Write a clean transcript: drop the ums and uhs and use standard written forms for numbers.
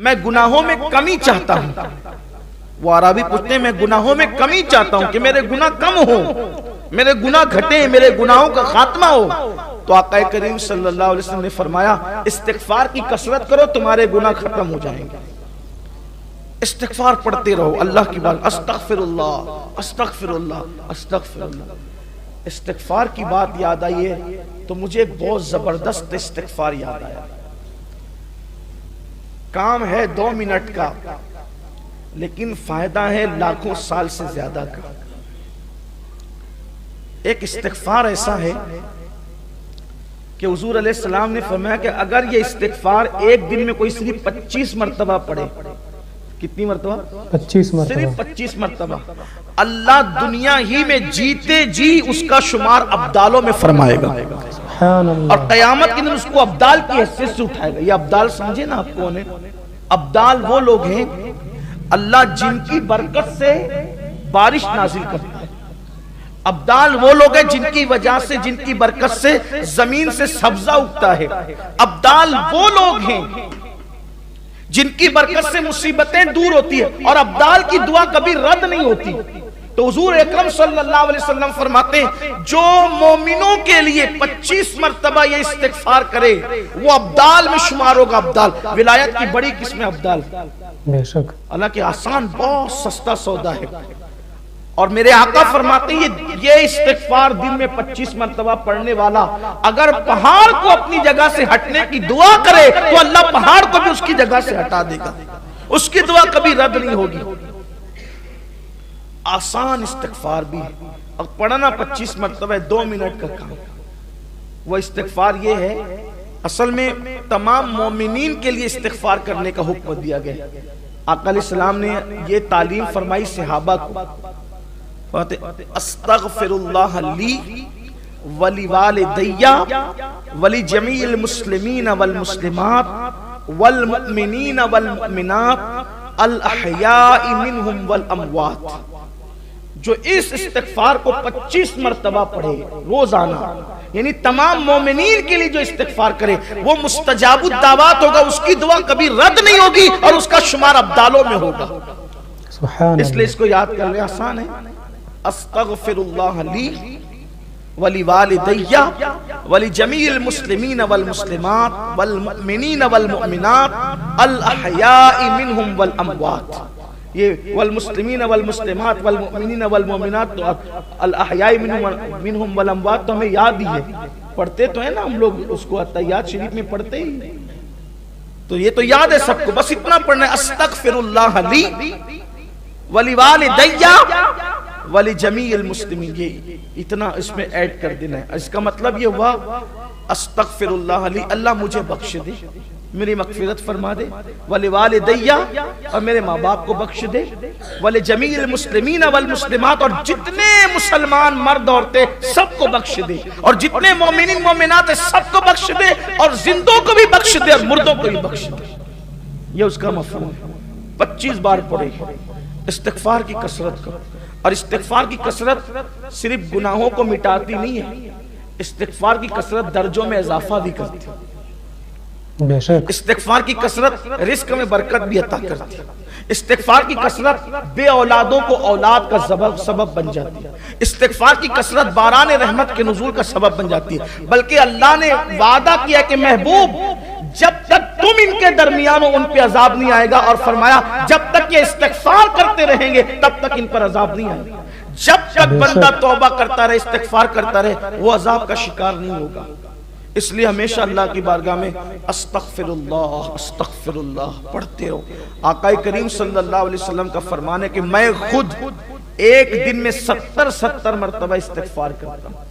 میں گناہوں میں کمی چاہتا ہوں. وہ عربی پوچھتے ہیں میں گناہوں میں کمی چاہتا ہوں کہ میرے گناہ کم ہو، میرے گناہ گھٹیں، میرے گناہوں کا خاتمہ ہو. تو آقا کریم صلی اللہ علیہ وسلم نے فرمایا استغفار کی کثرت کرو تمہارے گناہ ختم ہو جائیں گے. استغفار پڑھتے رہو اللہ کی بات، استغفر اللہ استغفر اللہ استغفر اللہ. استغفار کی بات یاد آئی ہے تو مجھے ایک بہت زبردست استغفار یاد آیا. کام ہے 2 منٹ کا لیکن فائدہ ہے لاکھوں سال سے زیادہ کا. ایک استغفار ایسا ہے کہ حضور علیہ السلام نے فرمایا کہ اگر یہ استغفار ایک دن میں کوئی صرف 25 مرتبہ پڑھے. کتنی مرتبہ؟ 25 مرتبہ. صرف 25 مرتبہ اللہ دنیا ہی میں جیتے جی اس کا شمار ابدالوں میں فرمائے گا اور قیامت کے دن اس کو ابدال کی حیثیت سے اٹھائے گا. یہ ابدال سمجھے نا آپ کون ہے؟ ابدال وہ لوگ ہیں اللہ جن کی برکت سے بارش نازل کرتا ہے. ابدال وہ لوگ ہیں جن کی وجہ سے، جن کی برکت سے زمین سے سبزہ اگتا ہے. ابدال وہ لوگ ہیں جن کی برکت سے مصیبتیں دور ہوتی ہیں اور ابدال کی دعا کبھی رد نہیں ہوتی. تو حضور اکرم صلی اللہ علیہ وسلم فرماتے ہیں جو مومنوں کے لیے 25 مرتبہ یہ استغفار کرے وہ ابدال میں شمار ہوگا. ابدال ولایت کی بڑی قسم ابدال. بے شک اللہ کے آسان بہت سستا سودا ہے. اور میرے آقا فرماتے ہیں یہ استغفار دن میں 25 مرتبہ پڑھنے والا اگر پہاڑ کو اپنی جگہ سے ہٹنے کی دعا کرے تو اللہ پہاڑ کو بھی اس کی جگہ سے ہٹا دے گا. اس کی دعا کبھی رد نہیں ہوگی. آسان استغفار بھی اور پڑھنا 25 مرتبہ 2 منٹ کا کام. وہ استغفار یہ ہے اصل میں تمام مومنین کے لیے استغفار کرنے کا حکم دیا گیا. آقا علیہ السلام نے یہ تعلیم فرمائی صحابہ کو. استغفر اللہ لی ولی والدی ولی جمیع المسلمین والمسلمات والمؤمنین والمؤمنات الاحیاء منہم والاموات. جو اس استغفار کو 25 مرتبہ پڑھے روزانہ یعنی تمام مومنین کے لیے جو استغفار کرے وہ مستجاب الدعوات ہوگا. اس کی دعا کبھی رد نہیں ہوگی اور اس کا شمار ابدالوں میں ہوگا. اس لیے اس کو یاد کر لیں آسان ہے. استغفر اللہ لی ولی والدی ولی جمیع المسلمین والمسلمات والمؤمنین والمؤمنات الاحیاء منہم والاموات. یہ والمسلمین والمسلمات والمؤمنین والمؤمنات تو الاحیاء منہم والاموات تو ہمیں یاد ہی ہے، پڑھتے تو ہیں نا ہم لوگ اس کو تحیات شریف میں پڑھتے ہی تو یہ تو یاد ہے سب کو. بس اتنا پڑھنا ہے استغفر اللہ لی ولی والدی ولی جمیع المسلمین. یہ اتنا اس میں ایڈ کر دینا ہے. اس کا مطلب یہ ہوا استغفر اللہ لی اللہ مجھے بخش دے، میری مغفرت فرما دے. ولی والدی اور میرے ماں باپ کو بخش دے. ولی جمیع المسلمین والمسلمات اور جتنے مسلمان مرد عورتیں سب کو بخش دے اور جتنے مومنین مومنات سب کو بخش دے اور زندوں کو بھی بخش دے اور مردوں کو بھی بخش دے. یہ اس کا مفہوم ہے. 25 بار پڑھے. استغفار کی کثرت کرو. اور استغفار کی کثرت صرف گناہوں کو مٹاتی نہیں ہے، استغفار کی کثرت درجوں میں اضافہ بھی کرتی ہے. استغفار کی کثرت رزق میں برکت بھی عطا کرتی ہے. استغفار کی کثرت بے اولادوں کو اولاد کا سبب بن جاتی ہے. استغفار کی کثرت باران رحمت کے نزول کا سبب بن جاتی ہے. بلکہ اللہ نے وعدہ کیا کہ محبوب جب تک تم ان کے درمیان ہو ان پہ عذاب نہیں آئے گا، اور فرمایا جب تک یہ استغفار کرتے رہیں گے تب تک ان پر عذاب نہیں آئے گا. جب تک بندہ توبہ کرتا رہے استغفار کرتا رہے وہ عذاب کا شکار نہیں ہوگا. اس لیے ہمیشہ اللہ کی بارگاہ میں استغفر اللہ پڑھتے رہو. آقا کریم صلی اللہ علیہ وسلم کا فرمان ہے کہ میں خود ایک دن میں 70 مرتبہ استغفار کرتا ہوں.